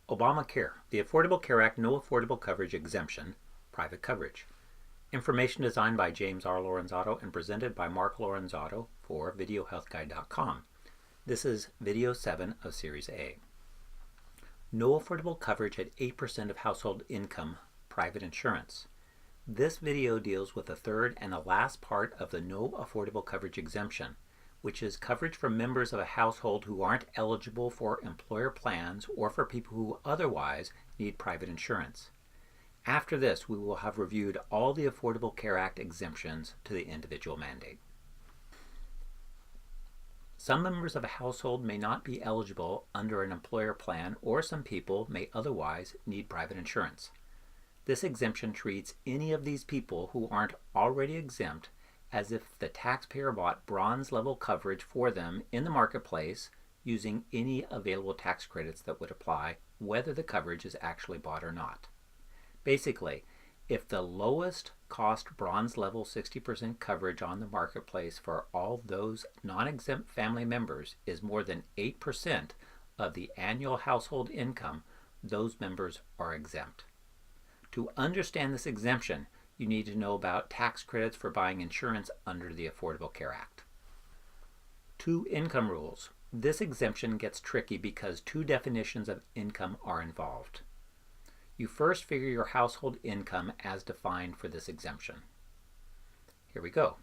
Obamacare, the Affordable Care Act No Affordable Coverage Exemption, Private Coverage. Information designed by James R. Lorenzato and presented by Mark Lorenzato for healthcare.gov. This is Video 7 of Series A. No affordable coverage at 8% of household income, private insurance. This video deals with the third and the last part of the No Affordable Coverage Exemption, which is coverage for members of a household who aren't eligible for employer plans or for people who otherwise need private insurance. After this, we will have reviewed all the Affordable Care Act exemptions to the individual mandate. Some members of a household may not be eligible under an employer plan, or some people may otherwise need private insurance. This exemption treats any of these people who aren't already exempt as if the taxpayer bought bronze level coverage for them in the marketplace using any available tax credits that would apply, whether the coverage is actually bought or not. Basically, if the lowest cost bronze level 60% coverage on the marketplace for all those non-exempt family members is more than 8% of the annual household income, those members are exempt. To understand this exemption, you need to know about tax credits for buying insurance under the Affordable Care Act. Two income rules. This exemption gets tricky because two definitions of income are involved. You first figure your household income as defined for this exemption. Here we go.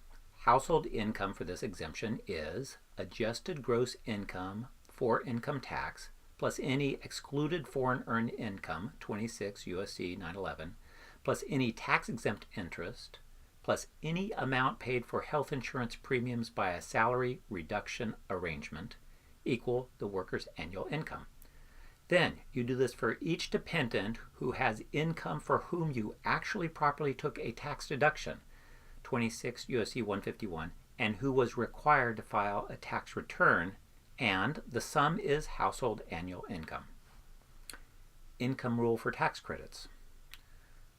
Household income for this exemption is adjusted gross income for income tax plus any excluded foreign earned income, 26 U.S.C. 911, plus any tax-exempt interest, plus any amount paid for health insurance premiums by a salary reduction arrangement, equal the worker's annual income. Then you do this for each dependent who has income for whom you actually properly took a tax deduction, 26 U.S.C. 151, and who was required to file a tax return, and the sum is household annual income. Income rule for tax credits.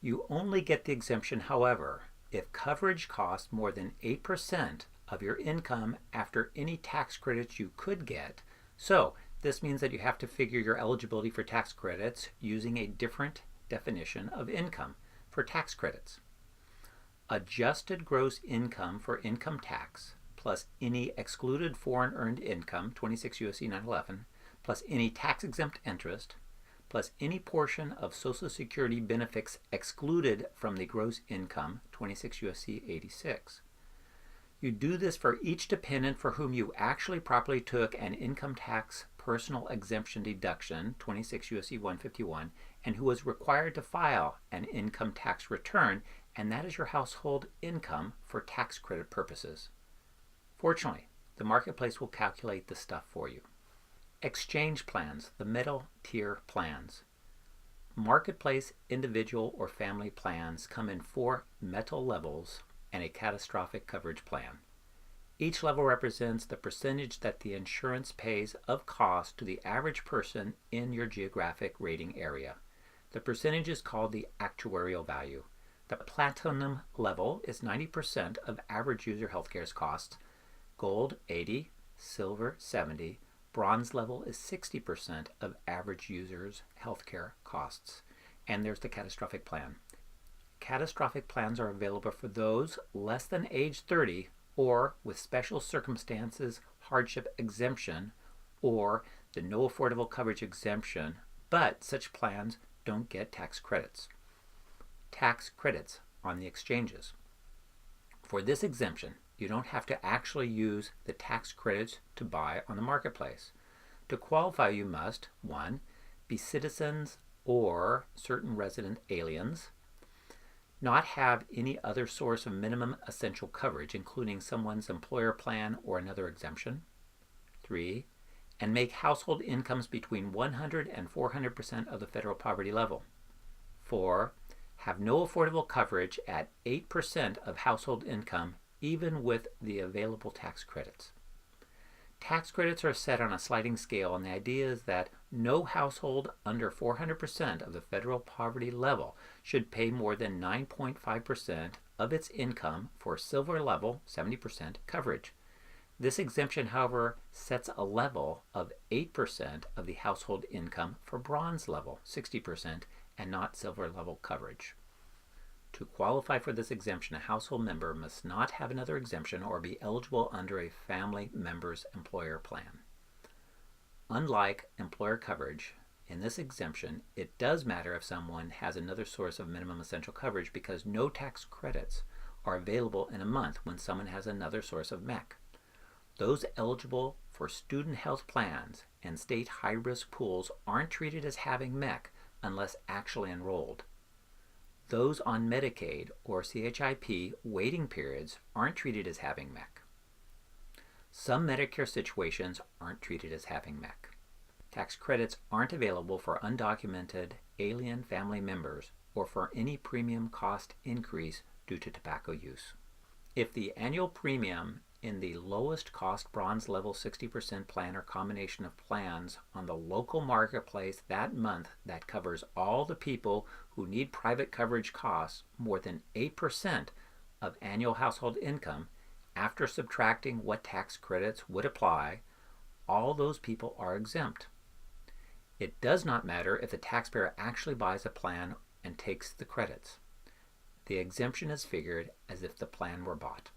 You only get the exemption, however, if coverage costs more than 8% of your income after any tax credits you could get. So this means that you have to figure your eligibility for tax credits using a different definition of income for tax credits. Adjusted gross income for income tax plus any excluded foreign earned income, 26 U.S.C. 911, plus any tax-exempt interest, plus any portion of Social Security benefits excluded from the gross income, 26 U.S.C. 86. You do this for each dependent for whom you actually properly took an income tax personal exemption deduction, 26 U.S.C. 151, and who was required to file an income tax return, and that is your household income for tax credit purposes. Fortunately, the marketplace will calculate this stuff for you. Exchange plans, the middle tier plans. Marketplace individual or family plans come in 4 metal levels and a catastrophic coverage plan. Each level represents the percentage that the insurance pays of cost to the average person in your geographic rating area. The percentage is called the actuarial value. The platinum level is 90% of average user healthcare's costs, gold 80, silver 70, bronze level is 60% of average users' healthcare costs. And there's the catastrophic plan. Catastrophic plans are available for those less than age 30 or with special circumstances hardship exemption or the no affordable coverage exemption, but such plans don't get tax credits. Tax credits on the exchanges. For this exemption, you don't have to actually use the tax credits to buy on the marketplace. To qualify, you must, 1, be citizens or certain resident aliens, not have any other source of minimum essential coverage, including someone's employer plan or another exemption, 3, and make household incomes between 100 and 400% of the federal poverty level, 4, have no affordable coverage at 8% of household income even with the available tax credits. Tax credits are set on a sliding scale, and the idea is that no household under 400% of the federal poverty level should pay more than 9.5% of its income for silver level 70% coverage. This exemption, however, sets a level of 8% of the household income for bronze level, 60%, and not silver level coverage. To qualify for this exemption, a household member must not have another exemption or be eligible under a family member's employer plan. Unlike employer coverage, in this exemption, it does matter if someone has another source of minimum essential coverage because no tax credits are available in a month when someone has another source of MEC. Those eligible for student health plans and state high-risk pools aren't treated as having MEC unless actually enrolled. Those on Medicaid or CHIP waiting periods aren't treated as having MEC. Some Medicare situations aren't treated as having MEC. Tax credits aren't available for undocumented alien family members or for any premium cost increase due to tobacco use. If the annual premium in the lowest cost bronze level 60% plan or combination of plans on the local marketplace that month that covers all the people who need private coverage costs more than 8% of annual household income, after subtracting what tax credits would apply, all those people are exempt. It does not matter if the taxpayer actually buys a plan and takes the credits. The exemption is figured as if the plan were bought.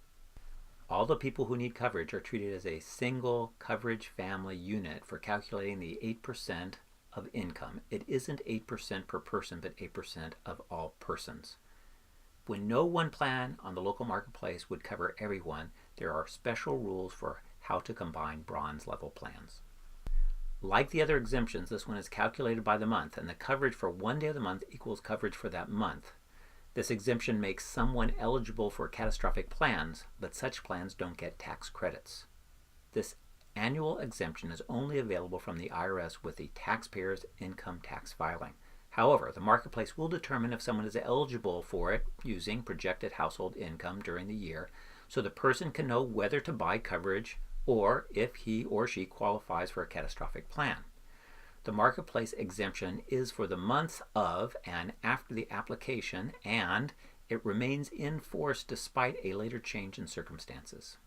All the people who need coverage are treated as a single coverage family unit for calculating the 8% of income. It isn't 8% per person, but 8% of all persons. When no one plan on the local marketplace would cover everyone, there are special rules for how to combine bronze level plans. Like the other exemptions, this one is calculated by the month, and the coverage for one day of the month equals coverage for that month. This exemption makes someone eligible for catastrophic plans, but such plans don't get tax credits. This annual exemption is only available from the IRS with the taxpayer's income tax filing. However, the marketplace will determine if someone is eligible for it using projected household income during the year, so the person can know whether to buy coverage or if he or she qualifies for a catastrophic plan. The marketplace exemption is for the months of and after the application, and it remains in force despite a later change in circumstances.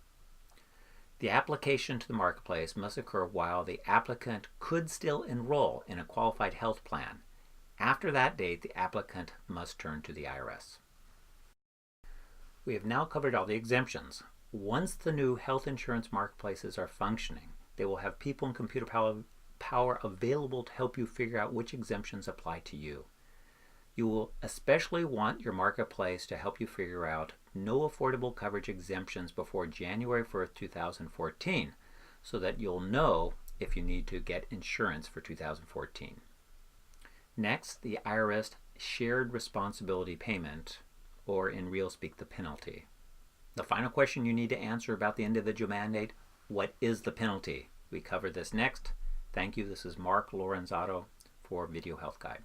The application to the marketplace must occur while the applicant could still enroll in a qualified health plan. After that date, the applicant must turn to the IRS. We have now covered all the exemptions. Once the new health insurance marketplaces are functioning, they will have people and computer power available to help you figure out which exemptions apply to you. You will especially want your marketplace to help you figure out no affordable coverage exemptions before January 1st, 2014, so that you'll know if you need to get insurance for 2014. Next, the IRS shared responsibility payment, or in real speak, the penalty. The final question you need to answer about the individual mandate: what is the penalty? We cover this next. Thank you. This is Mark Lorenzato for Video Health Guide.